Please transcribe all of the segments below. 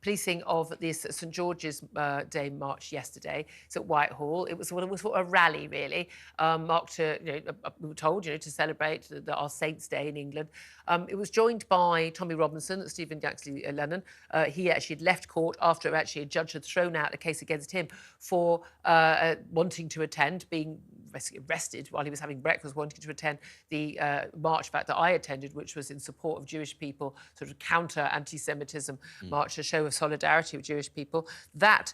policing of this St George's Day march yesterday. It's at Whitehall. It was a rally, really, marked to, we were told, to celebrate our Saints' Day in England. It was joined by Tommy Robinson, Stephen Lennon. He actually had left court after a judge had thrown out a case against him for wanting to attend, being arrested while he was having breakfast, wanting to attend the march, in fact, that I attended, which was in support of Jewish people, sort of counter anti-Semitism march, a show of solidarity with Jewish people. That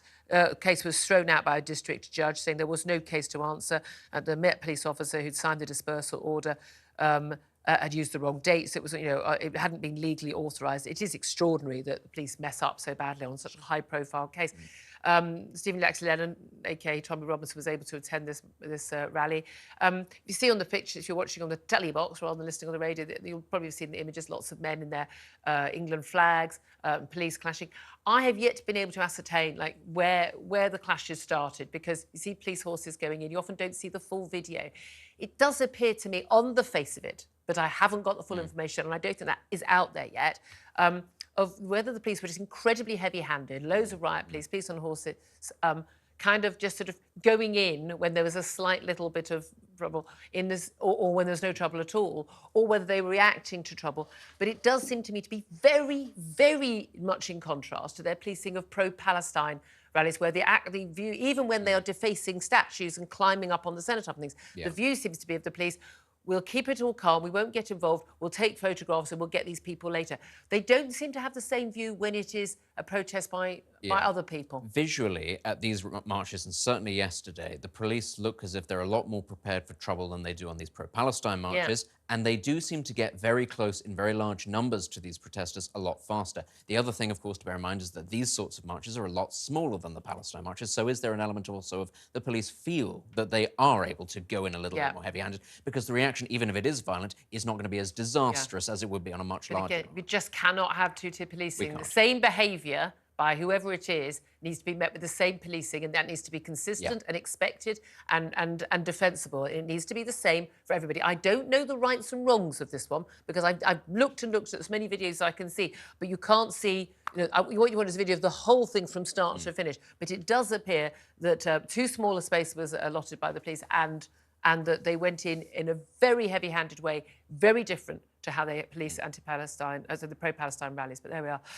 case was thrown out by a district judge, saying there was no case to answer. The Met police officer who'd signed the dispersal order had used the wrong dates. It was, it hadn't been legally authorised. It is extraordinary that the police mess up so badly on such a high-profile case. Stephen Lennon, aka Tommy Robinson, was able to attend this rally. You see on the picture, if you're watching on the telly box rather than listening on the radio, you'll probably have seen the images, lots of men in their England flags, police clashing. I have yet been able to ascertain where the clashes started, because you see police horses going in, you often don't see the full video. It does appear to me, on the face of it, but I haven't got the full information, and I don't think that is out there yet, of whether the police were just incredibly heavy-handed, loads of riot police on horses, kind of just sort of going in when there was a slight little bit of trouble in this, or when there's no trouble at all, or whether they were reacting to trouble. But it does seem to me to be very, very much in contrast to their policing of pro-Palestine rallies, where the view, even when they are defacing statues and climbing up on the cenotaph and things, the view seems to be of the police, we'll keep it all calm, we won't get involved, we'll take photographs and we'll get these people later. They don't seem to have the same view when it is a protest by other people. Visually, at these marches, and certainly yesterday, the police look as if they're a lot more prepared for trouble than they do on these pro-Palestine marches. And they do seem to get very close in very large numbers to these protesters a lot faster. The other thing, of course, to bear in mind is that these sorts of marches are a lot smaller than the Palestine marches. So is there an element also of the police feel that they are able to go in a little bit more heavy-handed? Because the reaction, even if it is violent, is not going to be as disastrous as it would be on a much larger march. We just cannot have two-tier policing. The same behaviour by whoever it is needs to be met with the same policing, and that needs to be consistent and expected and defensible. It needs to be the same for everybody. I don't know the rights and wrongs of this one, because I've looked and looked at as many videos as I can see, but you can't see, what you want is a video of the whole thing from start to finish. But it does appear that too small a space was allotted by the police, and that they went in a very heavy-handed way, very different to how they police anti-Palestine, the pro-Palestine rallies. But there we are.